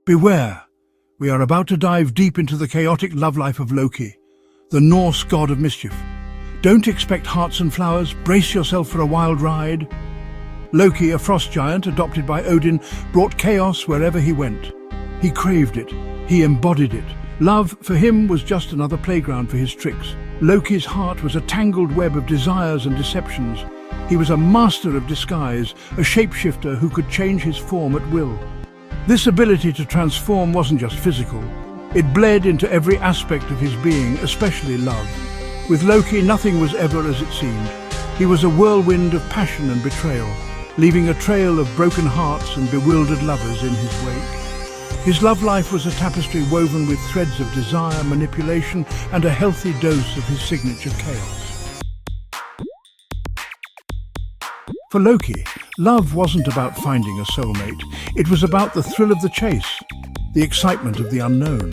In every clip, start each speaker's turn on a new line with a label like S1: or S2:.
S1: Beware! We are about to dive deep into the chaotic love life of Loki, the Norse god of mischief. Don't expect hearts and flowers, brace yourself for a wild ride. Loki, a frost giant adopted by Odin, brought chaos wherever he went. He craved it, he embodied it. Love, for him, was just another playground for his tricks. Loki's heart was a tangled web of desires and deceptions. He was a master of disguise, a shapeshifter who could change his form at will. This ability to transform wasn't just physical. It bled into every aspect of his being, especially love. With Loki, nothing was ever as it seemed. He was a whirlwind of passion and betrayal, leaving a trail of broken hearts and bewildered lovers in his wake. His love life was a tapestry woven with threads of desire, manipulation, and a healthy dose of his signature chaos. For Loki, love wasn't about finding a soulmate. It was about the thrill of the chase, the excitement of the unknown.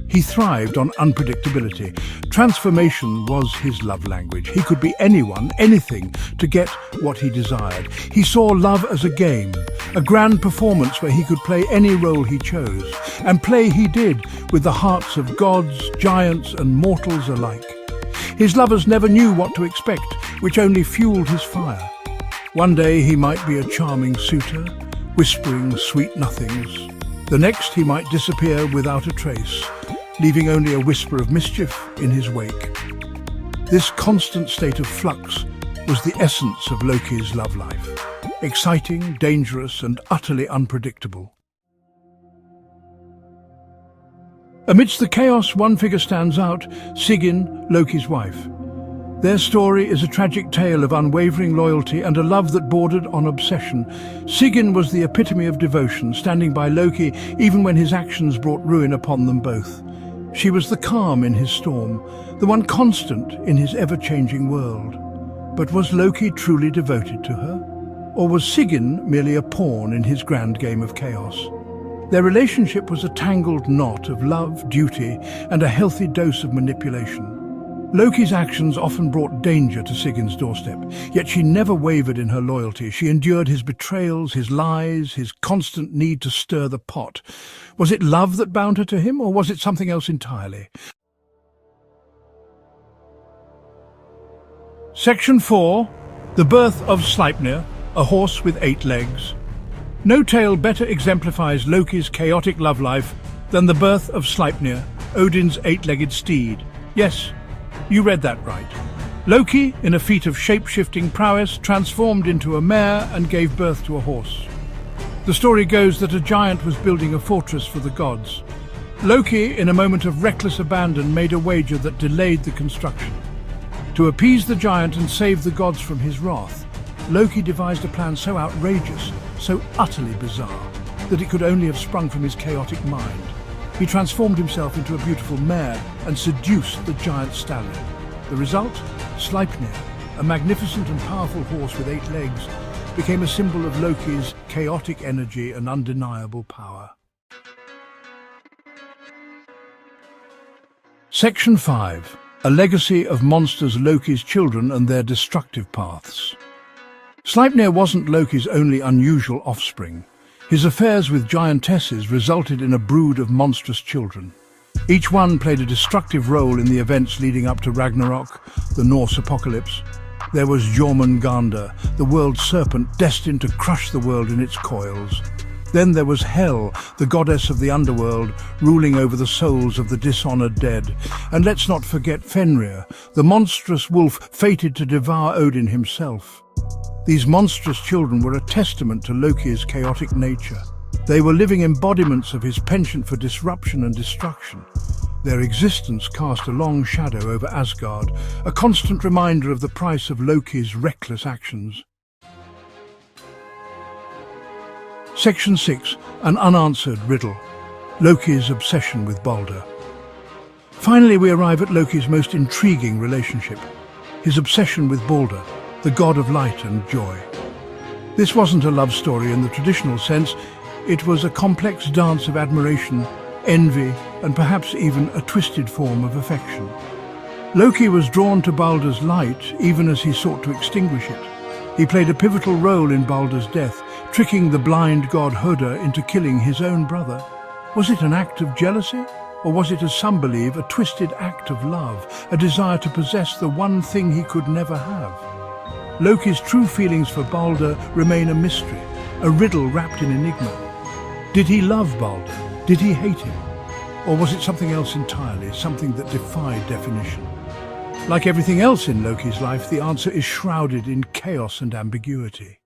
S1: He thrived on unpredictability. Transformation was his love language. He could be anyone, anything, to get what he desired. He saw love as a game, a grand performance where he could play any role he chose. And play he did, with the hearts of gods, giants, and mortals alike. His lovers never knew what to expect, which only fueled his fire. One day he might be a charming suitor, whispering sweet nothings. The next he might disappear without a trace, leaving only a whisper of mischief in his wake. This constant state of flux was the essence of Loki's love life. Exciting, dangerous, and utterly unpredictable. Amidst the chaos, one figure stands out: Sigyn, Loki's wife. Their story is a tragic tale of unwavering loyalty and a love that bordered on obsession. Sigyn was the epitome of devotion, standing by Loki even when his actions brought ruin upon them both. She was the calm in his storm, the one constant in his ever-changing world. But was Loki truly devoted to her? Or was Sigyn merely a pawn in his grand game of chaos? Their relationship was a tangled knot of love, duty, and a healthy dose of manipulation. Loki's actions often brought danger to Sigyn's doorstep, yet she never wavered in her loyalty. She endured his betrayals, his lies, his constant need to stir the pot. Was it love that bound her to him, or was it something else entirely? Section 4. The birth of Sleipnir, a horse with 8 legs. No tale better exemplifies Loki's chaotic love life than the birth of Sleipnir, Odin's 8-legged steed. Yes, you read that right. Loki, in a feat of shape-shifting prowess, transformed into a mare and gave birth to a horse. The story goes that a giant was building a fortress for the gods. Loki, in a moment of reckless abandon, made a wager that delayed the construction. To appease the giant and save the gods from his wrath, Loki devised a plan so outrageous, so utterly bizarre, that it could only have sprung from his chaotic mind. He transformed himself into a beautiful mare and seduced the giant stallion. The result? Sleipnir, a magnificent and powerful horse with 8 legs, became a symbol of Loki's chaotic energy and undeniable power. Section 5. A legacy of monsters, Loki's children and their destructive paths. Sleipnir wasn't Loki's only unusual offspring. His affairs with giantesses resulted in a brood of monstrous children. Each one played a destructive role in the events leading up to Ragnarok, the Norse apocalypse. There was Jormungandr, the world serpent destined to crush the world in its coils. Then there was Hel, the goddess of the underworld, ruling over the souls of the dishonored dead. And let's not forget Fenrir, the monstrous wolf fated to devour Odin himself. These monstrous children were a testament to Loki's chaotic nature. They were living embodiments of his penchant for disruption and destruction. Their existence cast a long shadow over Asgard, a constant reminder of the price of Loki's reckless actions. Section 6. An unanswered riddle. Loki's obsession with Balder. Finally, we arrive at Loki's most intriguing relationship, his obsession with Balder, the god of light and joy. This wasn't a love story in the traditional sense. It was a complex dance of admiration, envy, and perhaps even a twisted form of affection. Loki was drawn to Balder's light even as he sought to extinguish it. He played a pivotal role in Balder's death, tricking the blind god Hoder into killing his own brother. Was it an act of jealousy? Or was it, as some believe, a twisted act of love, a desire to possess the one thing he could never have? Loki's true feelings for Balder remain a mystery, a riddle wrapped in enigma. Did he love Balder? Did he hate him? Or was it something else entirely, something that defied definition? Like everything else in Loki's life, the answer is shrouded in chaos and ambiguity.